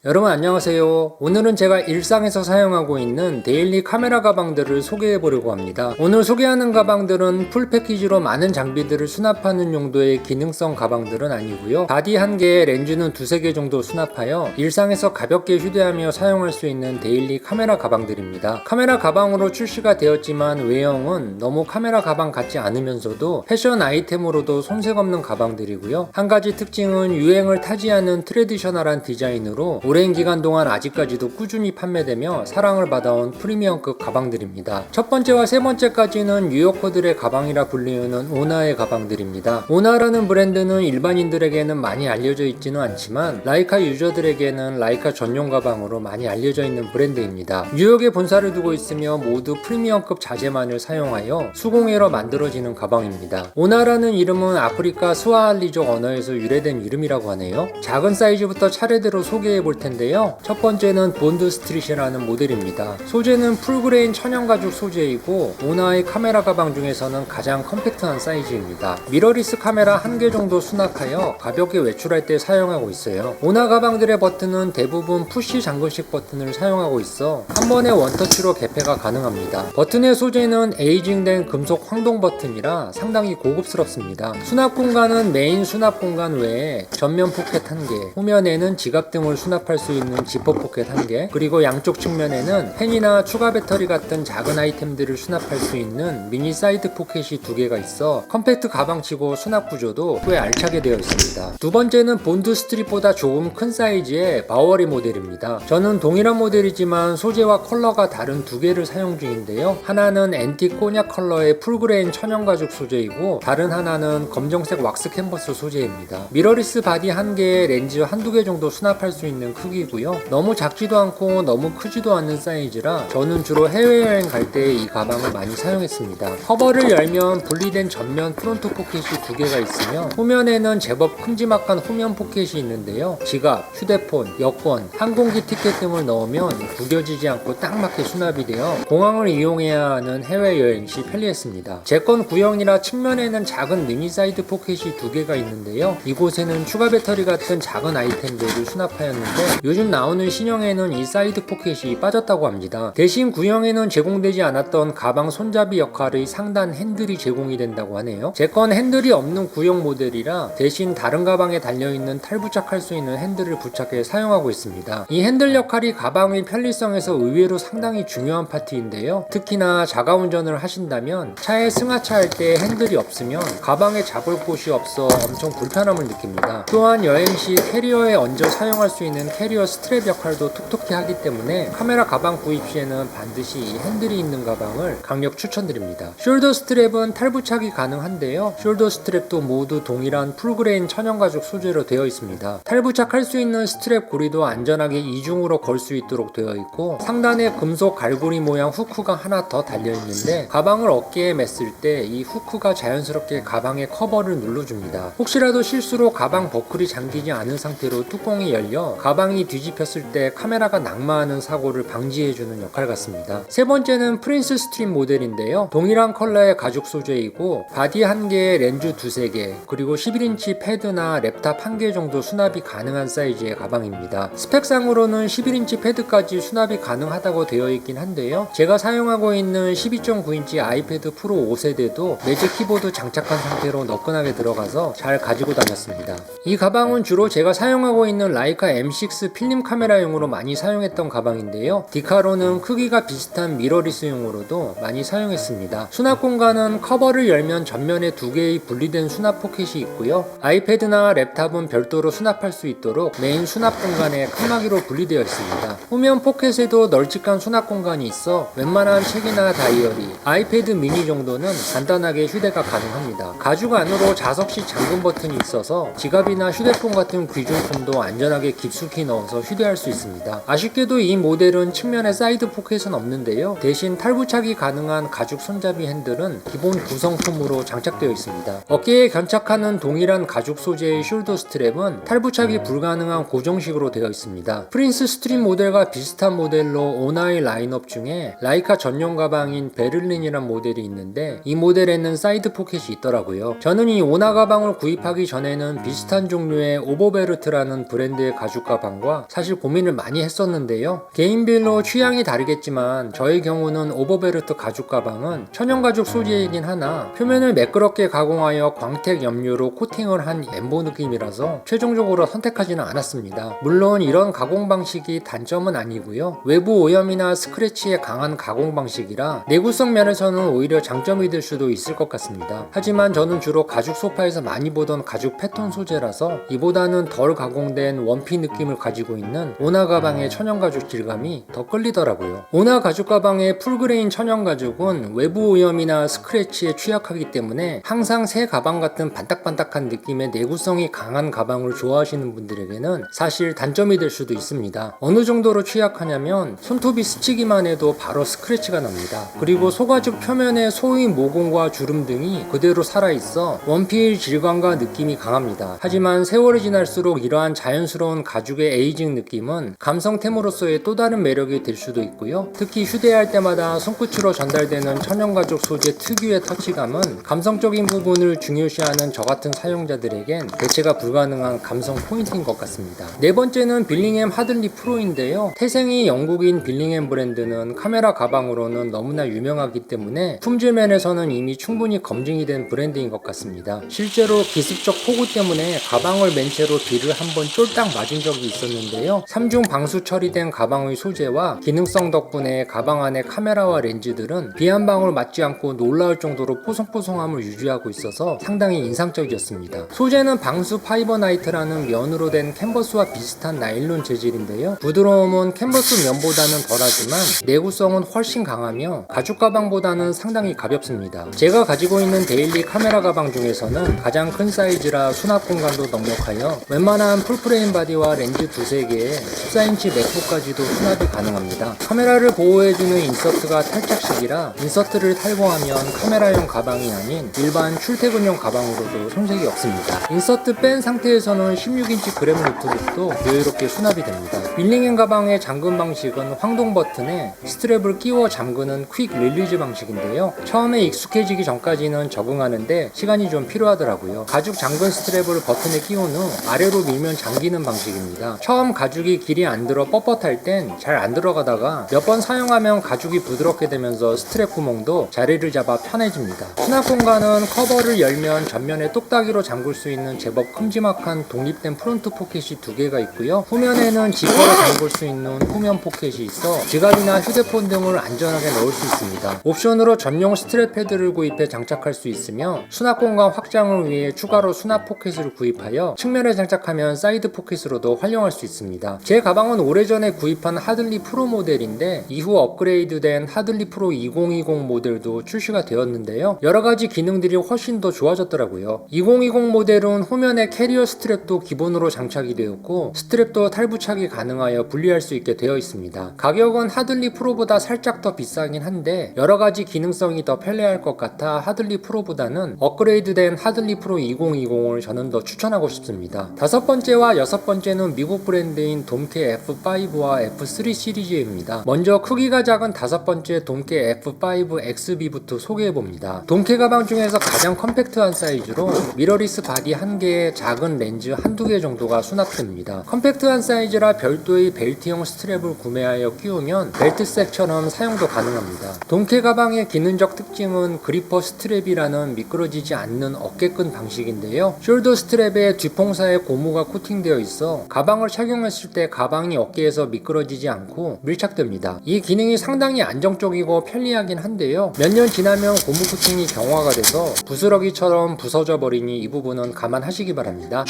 여러분 안녕하세요. 오늘은 제가 일상에서 사용하고 있는 데일리 카메라 가방들을 소개해 보려고 합니다. 오늘 소개하는 가방들은 풀 패키지로 많은 장비들을 수납하는 용도의 기능성 가방들은 아니고요. 바디 1개, 렌즈는 2~3개 정도 수납하여 일상에서 가볍게 휴대하며 사용할 수 있는 데일리 카메라 가방들입니다. 카메라 가방으로 출시가 되었지만 외형은 너무 카메라 가방 같지 않으면서도 패션 아이템으로도 손색 없는 가방들이고요. 한 가지 특징은 유행을 타지 않은 트레디셔널한 디자인으로 오랜 기간 동안 아직까지도 꾸준히 판매되며 사랑을 받아온 프리미엄급 가방들입니다. 첫 번째와 세 번째까지는 뉴요커들의 가방이라 불리우는 오나의 가방들입니다. 오나라는 브랜드는 일반인들에게는 많이 알려져 있지는 않지만 라이카 유저들에게는 라이카 전용 가방으로 많이 알려져 있는 브랜드입니다. 뉴욕에 본사를 두고 있으며 모두 프리미엄급 자재만을 사용하여 수공예로 만들어지는 가방입니다. 오나라는 이름은 아프리카 스와할리족 언어에서 유래된 이름이라고 하네요. 작은 사이즈부터 차례대로 소개해 볼 텐데요. 첫 번째는 본드 스트릿이라는 모델입니다. 소재는 풀그레인 천연가죽 소재이고 오나의 카메라 가방 중에서는 가장 컴팩트한 사이즈입니다. 미러리스 카메라 1개 정도 수납하여 가볍게 외출할 때 사용하고 있어요. 오나 가방들의 버튼은 대부분 푸시 잠금식 버튼을 사용하고 있어 한 번에 원터치로 개폐가 가능합니다. 버튼의 소재는 에이징된 금속 황동 버튼이라 상당히 고급스럽습니다. 수납 공간은 메인 수납 공간 외에 전면 포켓 1개, 후면에는 지갑 등을 수납할 수 있는 지퍼 포켓 1개, 그리고 양쪽 측면에는 펜이나 추가 배터리 같은 작은 아이템들을 수납할 수 있는 미니 사이드 포켓이 2개가 있어 컴팩트 가방치고 수납 구조도 꽤 알차게 되어 있습니다. 두 번째는 본드 스트릿보다 조금 큰 사이즈의 바워리 모델입니다. 저는 동일한 모델이지만 소재와 컬러가 다른 2개를 사용 중인데요. 하나는 앤틱 코냑 컬러의 풀그레인 천연가죽 소재이고 다른 하나는 검정색 왁스 캔버스 소재입니다. 미러리스 바디 1개에 렌즈 1~2개 정도 수납할 수 있는 크기고요. 너무 작지도 않고 너무 크지도 않는 사이즈라 저는 주로 해외여행 갈 때 이 가방을 많이 사용했습니다. 커버를 열면 분리된 전면 프론트 포켓이 2개가 있으며 후면에는 제법 큼지막한 후면 포켓이 있는데요. 지갑, 휴대폰, 여권, 항공기 티켓 등을 넣으면 구겨지지 않고 딱 맞게 수납이 되어 공항을 이용해야 하는 해외여행 시 편리했습니다. 제 건 구형이라 측면에는 작은 미니 사이드 포켓이 2개가 있는데요. 이곳에는 추가 배터리 같은 작은 아이템들을 수납하였는데 요즘 나오는 신형에는 이 사이드 포켓이 빠졌다고 합니다. 대신 구형에는 제공되지 않았던 가방 손잡이 역할의 상단 핸들이 제공이 된다고 하네요. 제 건 핸들이 없는 구형 모델이라 대신 다른 가방에 달려있는 탈부착할 수 있는 핸들을 부착해 사용하고 있습니다. 이 핸들 역할이 가방의 편리성에서 의외로 상당히 중요한 파트인데요. 특히나 자가운전을 하신다면 차에 승하차할 때 핸들이 없으면 가방에 잡을 곳이 없어 엄청 불편함을 느낍니다. 또한 여행 시 캐리어에 얹어 사용할 수 있는 캐리어 스트랩 역할도 톡톡히 하기 때문에 카메라 가방 구입 시에는 반드시 이 핸들이 있는 가방을 강력 추천드립니다. 숄더 스트랩은 탈부착이 가능한데요. 숄더 스트랩도 모두 동일한 풀그레인 천연가죽 소재로 되어 있습니다. 탈부착할 수 있는 스트랩 고리도 안전하게 이중으로 걸 수 있도록 되어 있고 상단에 금속 갈고리 모양 후크가 하나 더 달려 있는데 가방을 어깨에 맸을 때 이 후크가 자연스럽게 가방의 커버를 눌러줍니다. 혹시라도 실수로 가방 버클이 잠기지 않은 상태로 뚜껑이 열려 가방이 뒤집혔을 때 카메라가 낙마하는 사고를 방지해주는 역할 같습니다. 세 번째는 프린스 스트림 모델인데요. 동일한 컬러의 가죽 소재이고 바디 1개에 렌즈 2~3개 그리고 11인치 패드나 랩탑 1개 정도 수납이 가능한 사이즈의 가방입니다. 스펙상으로는 11인치 패드까지 수납이 가능하다고 되어 있긴 한데요. 제가 사용하고 있는 12.9인치 아이패드 프로 5세대도 매직 키보드 장착한 상태로 너끈하게 들어가서 잘 가지고 다녔습니다. 이 가방은 주로 제가 사용하고 있는 라이카 M6 필름 카메라용으로 많이 사용했던 가방인데요. 디카로는 크기가 비슷한 미러리스용으로도 많이 사용했습니다. 수납 공간은 커버를 열면 전면에 2개의 분리된 수납 포켓이 있고요. 아이패드나 랩탑은 별도로 수납할 수 있도록 메인 수납 공간에 칸막이로 분리되어 있습니다. 후면 포켓에도 널찍한 수납 공간이 있어 웬만한 책이나 다이어리, 아이패드 미니 정도는 간단하게 휴대가 가능합니다. 가죽 안으로 자석식 잠금 버튼이 있어서 지갑이나 휴대폰 같은 귀중품도 안전하게 깊숙이 넣어서 휴대할 수 있습니다. 아쉽게도 이 모델은 측면에 사이드 포켓은 없는데요. 대신 탈부착이 가능한 가죽 손잡이 핸들은 기본 구성품으로 장착되어 있습니다. 어깨에 견착하는 동일한 가죽 소재의 숄더 스트랩은 탈부착이 불가능한 고정식으로 되어 있습니다. 프린스 스트림 모델과 비슷한 모델로 오나의 라인업 중에 라이카 전용 가방인 베를린이란 모델이 있는데 이 모델에는 사이드 포켓이 있더라고요. 저는 이 오나 가방을 구입하기 전에는 비슷한 종류의 오버베르트라는 브랜드의 가죽 가방 가방과 사실 고민을 많이 했었는데요. 개인별로 취향이 다르겠지만 저의 경우는 오버베르트 가죽 가방은 천연 가죽 소재이긴 하나 표면을 매끄럽게 가공하여 광택 염료로 코팅을 한 엠보 느낌이라서 최종적으로 선택하지는 않았습니다. 물론 이런 가공 방식이 단점은 아니고요. 외부 오염이나 스크래치에 강한 가공 방식이라 내구성 면에서는 오히려 장점이 될 수도 있을 것 같습니다. 하지만 저는 주로 가죽 소파에서 많이 보던 가죽 패턴 소재라서 이보다는 덜 가공된 원피 느낌을 가지고 있는 오나 가방의 천연 가죽 질감이 더 끌리더라고요. 오나 가죽 가방의 풀그레인 천연 가죽은 외부 오염이나 스크래치에 취약하기 때문에 항상 새 가방 같은 반딱반딱한 느낌의 내구성이 강한 가방을 좋아하시는 분들에게는 사실 단점이 될 수도 있습니다. 어느 정도로 취약하냐면 손톱이 스치기만 해도 바로 스크래치가 납니다. 그리고 소가죽 표면에 소위 모공과 주름 등이 그대로 살아있어 원피의 질감과 느낌이 강합니다. 하지만 세월이 지날수록 이러한 자연스러운 가죽의 에이징 느낌은 감성템으로서의 또 다른 매력이 될 수도 있고요. 특히 휴대할 때마다 손끝으로 전달되는 천연가죽 소재 특유의 터치감은 감성적인 부분을 중요시하는 저 같은 사용자들에겐 대체가 불가능한 감성 포인트인 것 같습니다. 네 번째는 빌링햄 하들리 프로인데요. 태생이 영국인 빌링햄 브랜드는 카메라 가방으로는 너무나 유명하기 때문에 품질 면에서는 이미 충분히 검증이 된 브랜드인 것 같습니다. 실제로 기습적 폭우 때문에 가방을 맨 채로 비를 한번 쫄딱 맞은 적이 있었는데요. 3중 방수 처리된 가방의 소재와 기능성 덕분에 가방 안의 카메라와 렌즈들은 비 한 방울 맞지 않고 놀라울 정도로 뽀송뽀송함을 유지하고 있어서 상당히 인상적이었습니다. 소재는 방수 파이버나이트라는 면으로 된 캔버스와 비슷한 나일론 재질인데요. 부드러움은 캔버스 면보다는 덜하지만 내구성은 훨씬 강하며 가죽 가방보다는 상당히 가볍습니다. 제가 가지고 있는 데일리 카메라 가방 중에서는 가장 큰 사이즈라 수납 공간도 넉넉하여 웬만한 풀프레임 바디와 렌즈 두세 개에 14인치 맥북까지도 수납이 가능합니다. 카메라를 보호해주는 인서트가 탈착식이라 인서트를 탈거하면 카메라용 가방이 아닌 일반 출퇴근용 가방으로도 손색이 없습니다. 인서트 뺀 상태에서는 16인치 그램 노트북도 여유롭게 수납이 됩니다. 빌링햄 가방의 잠금 방식은 황동 버튼에 스트랩을 끼워 잠그는 퀵 릴리즈 방식인데요. 처음에 익숙해지기 전까지는 적응하는데 시간이 좀 필요하더라고요. 가죽 잠근 스트랩을 버튼에 끼운 후 아래로 밀면 잠기는 방식입니다. 처음 가죽이 길이 안 들어 뻣뻣할 땐 잘 안 들어가다가 몇 번 사용하면 가죽이 부드럽게 되면서 스트랩 구멍도 자리를 잡아 편해집니다. 수납 공간은 커버를 열면 전면에 똑딱이로 잠글 수 있는 제법 큼지막한 독립된 프론트 포켓이 두 개가 있고요. 후면에는 지퍼로 잠글 수 있는 후면 포켓이 있어 지갑이나 휴대폰 등을 안전하게 넣을 수 있습니다. 옵션으로 전용 스트랩 패드를 구입해 장착할 수 있으며 수납 공간 확장을 위해 추가로 수납 포켓을 구입하여 측면에 장착하면 사이드 포켓으로도 활용할 수 있습니다. 제 가방은 오래전에 구입한 하들리 프로 모델인데 이후 업그레이드된 하들리 프로 2020 모델도 출시가 되었는데요. 여러가지 기능들이 훨씬 더 좋아졌더라고요. 2020 모델은 후면에 캐리어 스트랩도 기본으로 장착이 되었고 스트랩도 탈부착이 가능하여 분리할 수 있게 되어 있습니다. 가격은 하들리 프로보다 살짝 더 비싸긴 한데 여러가지 기능성이 더 편리할 것 같아 하들리 프로보다는 업그레이드된 하들리 프로 2020을 저는 더 추천하고 싶습니다. 다섯 번째와 여섯 번째는 미국 브랜드인 돔케 F5와 F3 시리즈입니다. 먼저 크기가 작은 다섯 번째 돔케 F5 XB부터 소개해봅니다. 돔케 가방 중에서 가장 컴팩트한 사이즈로 미러리스 바디 한 개에 작은 렌즈 한두 개 정도가 수납됩니다. 컴팩트한 사이즈라 별도의 벨트형 스트랩을 구매하여 끼우면 벨트색처럼 사용도 가능합니다. 돔케 가방의 기능적 특징은 그리퍼 스트랩이라는 미끄러지지 않는 어깨끈 방식인데요. 숄더 스트랩에 뒷봉사에 고무가 코팅되어 있어 가방을 착용했을 때 가방이 어깨에서 미끄러지지 않고 밀착됩니다. 이 기능이 상당히 안정적이고 편리하긴 한데요. 몇 년 지나면 고무 코팅이 경화가 돼서 부스러기처럼 부서져 버리니 이 부분은 감안하시기 바랍니다.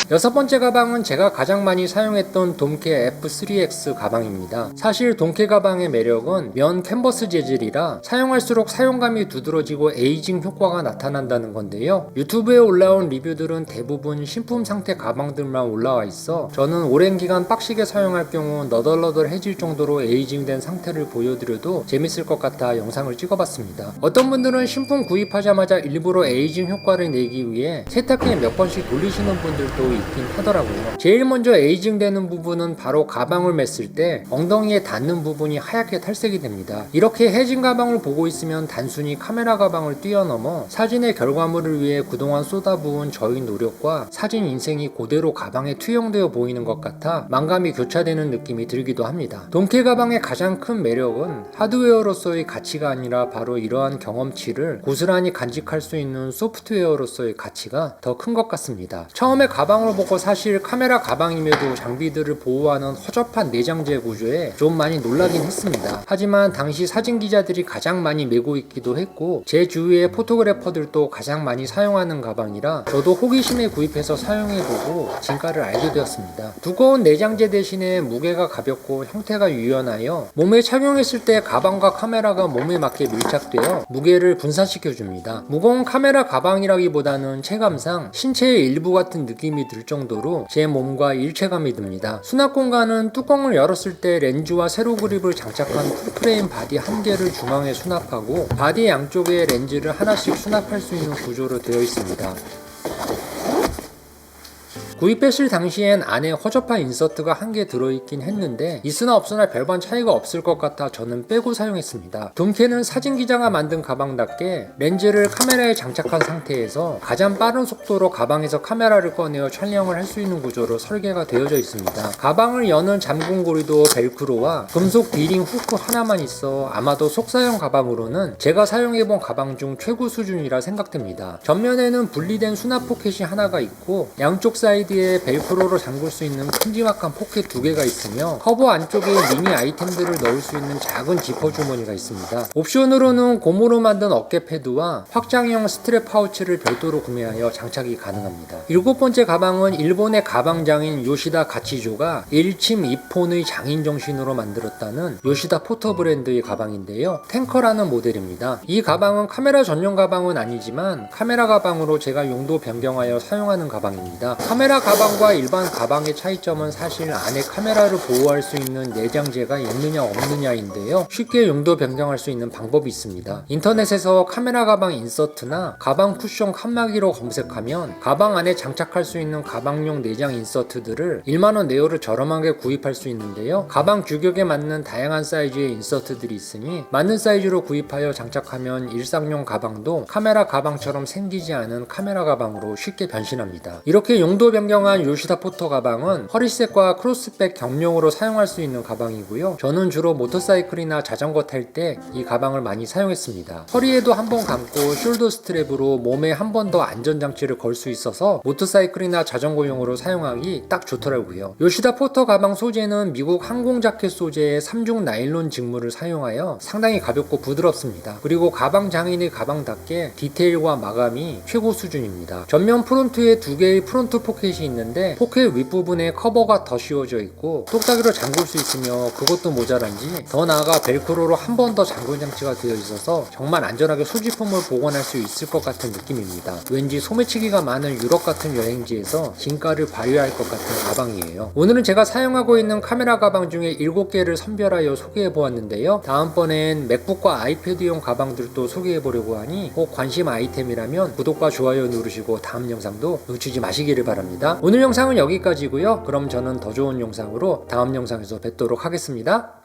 여섯 번째 가방은 제가 가장 많이 사용했던 돔케 F3X 가방입니다. 사실 돔케 가방의 매력은 면 캔버스 재질이라 사용할수록 사용감이 두드러지고 에이징 효과가 나타난다는 건데요. 유튜브에 올라온 리뷰들은 대부분 신품 상태 가방들만 올라와 있어 저는 오랜 기간 빡시게 사용할 경우 너덜너덜해질 정도로 에이징된 상태를 보여드려도 재밌을 것 같아 영상을 찍어봤습니다. 어떤 분들은 신품 구입하자마자 일부러 에이징 효과를 내기 위해 세탁기에 몇 번씩 돌리시는 분들도 있긴 하더라고요. 제일 먼저 에이징 되는 부분은 바로 가방을 맸을 때 엉덩이에 닿는 부분이 하얗게 탈색이 됩니다. 이렇게 해진 가방을 보고 있으면 단순히 카메라 가방을 뛰어넘어 사진의 결과물을 위해 그동안 쏟아부은 저희 노력과 사진 인생이 그대로 가방에 투영되어 보이는 것 같아 만감이 교차되는 느낌이 들기도 합니다. 돈케 가방의 가장 큰 매력은 하드웨어로서의 가치가 아니라 바로 이러한 경험치를 고스란히 간직할 수 있는 소프트웨어로서의 가치가 더 큰 것 같습니다. 처음에 가방을 보고 사실 카메라 가방임에도 장비들을 보호하는 허접한 내장재 구조에 좀 많이 놀라긴 했습니다. 하지만 당시 사진 기자들이 가장 많이 메고 있기도 했고 제 주위의 포토그래퍼들도 가장 많이 사용하는 가방이라 저도 호기심에 구입해서 사용해보고 진가를 알게 되었습니다. 두꺼운 내장재 대신에 무게가 가볍고 형태가 유연하여 몸에 착용했을 때 가방과 카메라가 몸에 맞게 밀착되어 무게를 분산시켜줍니다. 무거운 카메라 가방이라기보다는 체감상 신체의 일부 같은 느낌이 들 정도로 제 몸과 일체감이 듭니다. 수납 공간은 뚜껑을 열었을 때 렌즈와 세로 그립을 장착한 풀프레임 바디 한 개를 중앙에 수납하고 바디 양쪽에 렌즈를 하나씩 수납할 수 있는 구조로 되어 있습니다. 구입했을 당시엔 안에 허접한 인서트가 한 개 들어있긴 했는데 있으나 없으나 별반 차이가 없을 것 같아 저는 빼고 사용했습니다. 돈케는 사진 기자가 만든 가방답게 렌즈를 카메라에 장착한 상태에서 가장 빠른 속도로 가방에서 카메라를 꺼내어 촬영을 할 수 있는 구조로 설계가 되어져 있습니다. 가방을 여는 잠금고리도 벨크로와 금속 디링 후크 하나만 있어 아마도 속사용 가방으로는 제가 사용해본 가방 중 최고 수준이라 생각됩니다. 전면에는 분리된 수납 포켓이 하나가 있고 양쪽 사이드 뒤에 벨크로로 잠글 수 있는 큼지막한 포켓 2개가 있으며 커버 안쪽에 미니 아이템들을 넣을 수 있는 작은 지퍼 주머니가 있습니다. 옵션으로는 고무로 만든 어깨 패드와 확장형 스트랩 파우치를 별도로 구매하여 장착이 가능합니다. 7번째 가방은 일본의 가방장인 요시다 가치조가 일침 이폰의 장인 정신으로 만들었다는 요시다 포터 브랜드의 가방인데요. 탱커라는 모델입니다. 이 가방은 카메라 전용 가방은 아니지만 카메라 가방으로 제가 용도 변경하여 사용하는 가방입니다. 카메라 가방과 일반 가방의 차이점은 사실 안에 카메라를 보호할 수 있는 내장재가 있느냐 없느냐인데요. 쉽게 용도 변경할 수 있는 방법이 있습니다. 인터넷에서 카메라 가방 인서트나 가방 쿠션 칸막이로 검색하면 가방 안에 장착할 수 있는 가방용 내장 인서트들을 1만원 내외로 저렴하게 구입할 수 있는데요. 가방 규격에 맞는 다양한 사이즈의 인서트들이 있으니 맞는 사이즈로 구입하여 장착하면 일상용 가방도 카메라 가방처럼 생기지 않은 카메라 가방으로 쉽게 변신합니다. 이렇게 용도 변경한 요시다 포터 가방은 허리셋과 크로스백 겸용으로 사용할 수 있는 가방이고요. 저는 주로 모터사이클이나 자전거 탈 때 이 가방을 많이 사용했습니다. 허리에도 한번 감고 숄더 스트랩으로 몸에 한 번 더 안전장치를 걸 수 있어서 모터사이클이나 자전거용으로 사용하기 딱 좋더라고요. 요시다 포터 가방 소재는 미국 항공 자켓 소재의 3중 나일론 직물을 사용하여 상당히 가볍고 부드럽습니다. 그리고 가방 장인의 가방답게 디테일과 마감이 최고 수준입니다. 전면 프론트에 2개의 프론트 포켓이 있는데 포켓 윗부분에 커버가 더 씌워져 있고 똑딱이로 잠글 수 있으며 그것도 모자란지 더 나아가 벨크로로 한 번 더 잠글 장치가 되어 있어서 정말 안전하게 소지품을 보관할 수 있을 것 같은 느낌입니다. 왠지 소매치기가 많은 유럽 같은 여행지에서 진가를 발휘할 것 같은 가방이에요. 오늘은 제가 사용하고 있는 카메라 가방 중에 7개를 선별하여 소개해 보았는데요. 다음번엔 맥북과 아이패드용 가방들도 소개해 보려고 하니 꼭 관심 아이템이라면 구독과 좋아요 누르시고 다음 영상도 놓치지 마시기를 바랍니다. 오늘 영상은 여기까지고요. 그럼 저는 더 좋은 영상으로 다음 영상에서 뵙도록 하겠습니다.